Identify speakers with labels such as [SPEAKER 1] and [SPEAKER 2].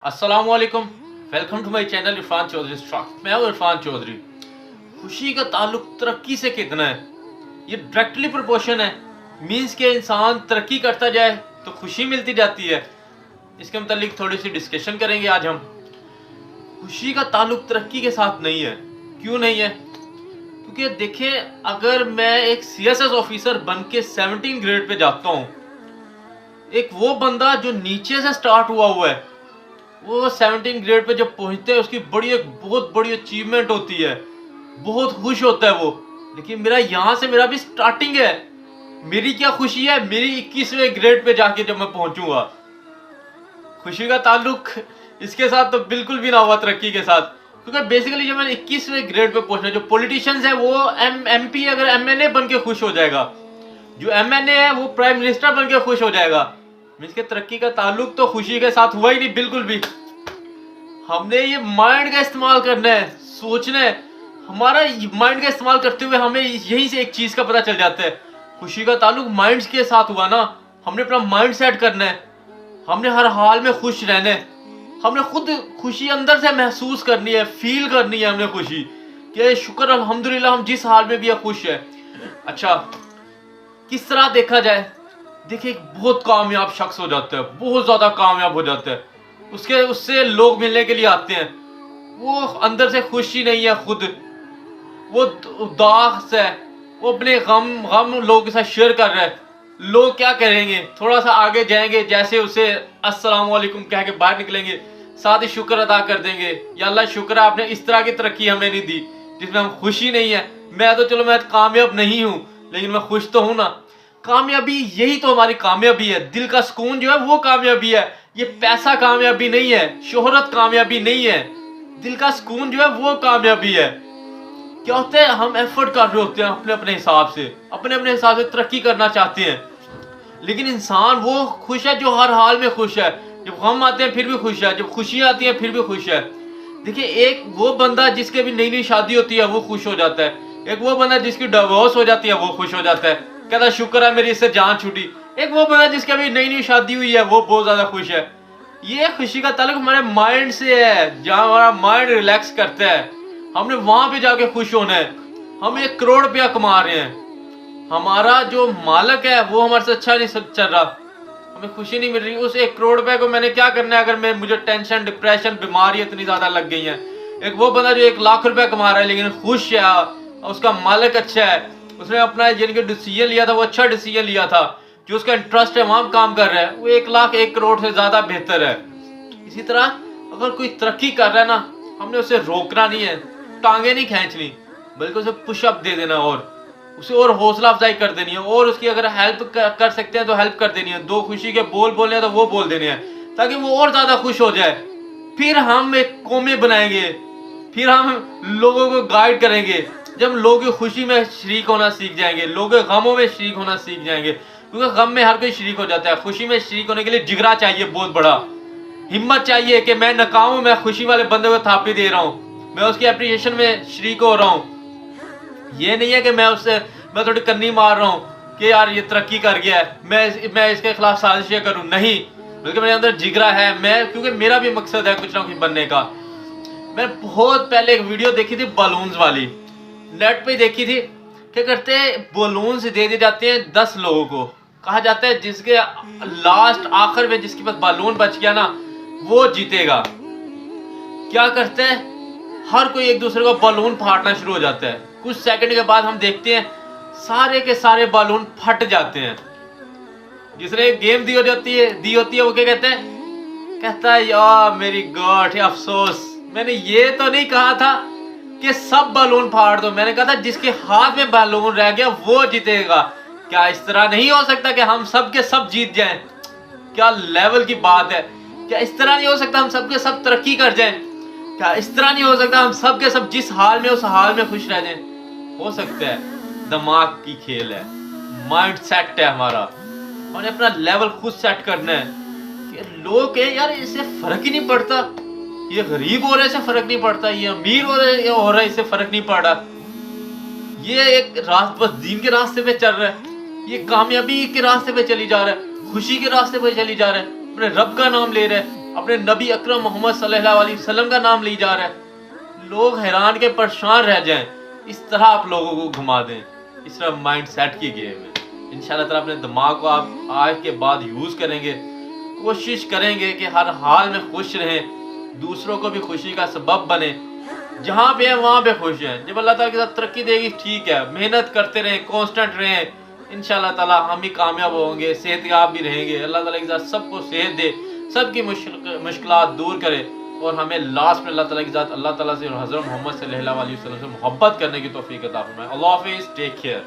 [SPEAKER 1] अस्सलामुअलैकुम। Welcome to my channel Irfan Chaudhary stock. मैं हूं इरफान चौधरी। खुशी का ताल्लुक तरक्की से कितना है, ये डायरेक्टली प्रोपोर्शन है। मीन्स के इंसान तरक्की करता जाए तो खुशी मिलती जाती है। इसके मुतालिक थोड़ी सी डिस्कशन करेंगे आज हम। खुशी का ताल्लुक तरक्की के साथ नहीं है। क्यों नहीं है? क्योंकि देखें, अगर मैं एक सीएसएस ऑफिसर बन के 17 ग्रेड पे जाता हूँ, एक वो बंदा जो नीचे से स्टार्ट हुआ है, वो 17 ग्रेड पे जब पहुंचते हैं उसकी बहुत बड़ी अचीवमेंट होती है, बहुत खुश होता है वो। लेकिन मेरा यहाँ से मेरा भी स्टार्टिंग है। मेरी क्या खुशी है मेरी 21वें ग्रेड पे जाके जब मैं पहुंचूंगा। खुशी का ताल्लुक इसके साथ तो बिल्कुल भी ना हुआ तरक्की के साथ। क्योंकि बेसिकली जब मैंने 21वें ग्रेड पे पहुंचना, जो पॉलिटिशियंस है वो एमपी अगर एमएनए बन के खुश हो जाएगा, जो एमएनए है वो प्राइम मिनिस्टर बन के खुश हो जाएगा। मीन्स के तरक्की का ताल्लुक तो खुशी के साथ हुआ ही नहीं बिल्कुल भी। हमने ये माइंड का इस्तेमाल करना है, सोचना है। हमारा माइंड का इस्तेमाल करते हुए हमें यहीं से एक चीज का पता चल जाता है, खुशी का ताल्लुक माइंड के साथ हुआ ना। हमने अपना माइंड सेट करना है, हमने हर हाल में खुश रहना है। हमने खुद खुशी अंदर से महसूस करनी है, फील करनी है हमने खुशी कि शुक्र अल्हम्दुलिल्लाह हम जिस हाल में भी खुश है। अच्छा, किस तरह देखा जाए? देखिए, एक बहुत कामयाब शख्स हो जाता है, बहुत ज्यादा कामयाब हो जाता है, उससे लोग मिलने के लिए आते हैं, वो अंदर से खुशी नहीं है, खुद वो उदास है, वो अपने गम लोगों के साथ शेयर कर रहा है। लोग क्या करेंगे? थोड़ा सा आगे जाएंगे, जैसे उसे अस्सलाम वालेकुम कह के बाहर निकलेंगे, साथ ही शुक्र अदा कर देंगे, या अल्लाह शुक्र है आपने इस तरह की तरक्की हमें नहीं दी जिसमें हम खुशी नहीं है। मैं कामयाब नहीं हूं, लेकिन मैं खुश तो हूं ना। कामयाबी यही तो हमारी कामयाबी है। दिल का सुकून जो है वो कामयाबी है। ये पैसा कामयाबी नहीं है, शोहरत कामयाबी नहीं है। दिल का सुकून जो है वो कामयाबी है। क्या होता है, हम एफर्ट कर रहे होते हैं अपने अपने हिसाब से तरक्की करना चाहते हैं। लेकिन इंसान वो खुश है जो हर हाल में खुश है। जब गम आते हैं फिर भी खुश है, जब खुशियां आती हैं फिर भी खुश है। देखिए, एक वो बंदा जिसके भी नई नई शादी होती है वो खुश हो जाता है। एक वो बंदा जिसकी डिवोर्स हो जाती है वो खुश हो जाता है, कहता शुक्र है मेरी इससे जान छूटी। एक वो बंदा जिसकी अभी नई नई शादी हुई है वो बहुत ज्यादा खुश है। ये खुशी का ताल्लुक हमारे माइंड से है। जहां हमारा माइंड रिलैक्स करता है, हमने वहां पे जाके खुश होना है। हम 1 करोड़ रुपया कमा रहे हैं, हमारा जो मालिक है वो हमारे से अच्छा नहीं चल रहा, हमें खुशी नहीं मिल रही। उस 1 करोड़ रुपए को मैंने क्या करना है अगर मुझे टेंशन, डिप्रेशन, बीमारी इतनी ज्यादा लग गई है। एक वो बंदा जो 1 लाख रुपया कमा रहा है लेकिन खुश है, उसका मालिक अच्छा है, उसने अपना जिनके डिसीजन लिया था वो अच्छा डिसीजन लिया था, जो उसका इंटरेस्ट है वहां काम कर रहा है, वो 1 लाख 1 करोड़ से ज्यादा बेहतर है। इसी तरह अगर कोई तरक्की कर रहा है ना, हमने उसे रोकना नहीं है, टांगे नहीं खींचनी, बल्कि उसे पुशअप दे देना और उसे और हौसला अफजाई कर देनी है। और उसकी अगर हेल्प कर सकते हैं तो हेल्प कर देनी है। 2 खुशी के बोल बोलने हैं तो वो बोल देने हैं, ताकि वो और ज्यादा खुश हो जाए। फिर हम एक कौमें बनाएंगे, फिर हम लोगों को गाइड करेंगे। जब लोगों की खुशी में शरीक होना सीख जाएंगे, लोगों के गमों में शरीक होना सीख जाएंगे। क्योंकि गम में हर कोई शरीक हो जाता है, खुशी में शरीक होने के लिए जिगरा चाहिए, बहुत बड़ा हिम्मत चाहिए कि मैं नाकाम हूं, मैं खुशी वाले बंदे को थापी दे रहा हूं, मैं उसकी एप्रिसिएशन में शरीक हो रहा हूं। ये नहीं है कि मैं थोड़ी कन्नी मार रहा हूँ कि यार ये तरक्की कर गया है, मैं इसके खिलाफ साजिशें करूँ, नहीं। बल्कि मेरे अंदर जिगरा है, क्योंकि मेरा भी मकसद है कुछ ना कुछ बनने का। मैंने बहुत पहले एक वीडियो देखी थी बलून्स वाली, नेट पे देखी थी। क्या करते हैं, बलून्स दे दिए जाते हैं 10 लोगों को। कहा जाता है जिसके लास्ट आखिर में जिसके पास बलून बच गया ना वो जीतेगा। क्या करते हैं, हर कोई एक दूसरे को बलून फाड़ना शुरू हो जाता है। कुछ सेकंड के बाद हम देखते हैं सारे के सारे बलून फट जाते हैं। जिसने गेम दी होती है वो क्या कहता है यार मेरी गॉड, अफसोस, मैंने ये तो नहीं कहा था कि सब बलून फाड़ दो, मैंने कहा था जिसके हाथ में बलून रह गया वो जीतेगा। क्या इस तरह नहीं हो सकता कि हम सब के सब जीत जाएं? क्या लेवल की बात है। क्या इस तरह नहीं हो सकता हम सब के सब तरक्की कर जाएं? क्या इस तरह नहीं हो सकता हम सब के सब जिस हाल में उस हाल में खुश रह जाएं? हो सकता है। दिमाग की खेल है, माइंड सेट है हमारा। हमने अपना लेवल खुद सेट करना है कि लोग है यार इससे फर्क ही नहीं पड़ता, ये गरीब हो रहे से फर्क नहीं पड़ता, ये अमीर हो रहा है इससे फर्क नहीं पड़ रहा, ये एक बस दीन के रास्ते पे चल रहा है, ये कामयाबी के रास्ते पे चली जा रहा है, खुशी के रास्ते पे चली जा रहा है, अपने रब का नाम ले रहा है। अपने नबी अकरम मोहम्मद सल्लल्लाहु अलैहि वसल्लम का नाम ली जा रहा है, लोग हैरान के परेशान रह जाएं। इस तरह आप लोगों को घुमा दें, इस तरह माइंड सेट की गेम है। इंशाल्लाह ताला अपने दिमाग को आप आज के बाद यूज़ करेंगे, कोशिश करेंगे कि हर हाल में खुश रहें, दूसरों को भी खुशी का सबब बने। जहाँ पे है वहाँ पे खुश हैं। जब अल्लाह ताला के साथ तरक्की देगी ठीक है, मेहनत करते रहें, कांस्टेंट रहें, इंशाल्लाह ताला हम ही कामयाब होंगे, सेहतयाब भी रहेंगे। अल्लाह ताला के साथ सबको सेहत दे, सबकी मुश्किलात दूर करे और हमें लास्ट में अल्लाह ताला के साथ अल्लाह ताला से और हज़रत मोहम्मद सल्लल्लाहु अलैहि वसल्लम से मोहब्बत करने की तौफीक अता फरमाए। अल्लाह हाफ़िज़, टेक केयर।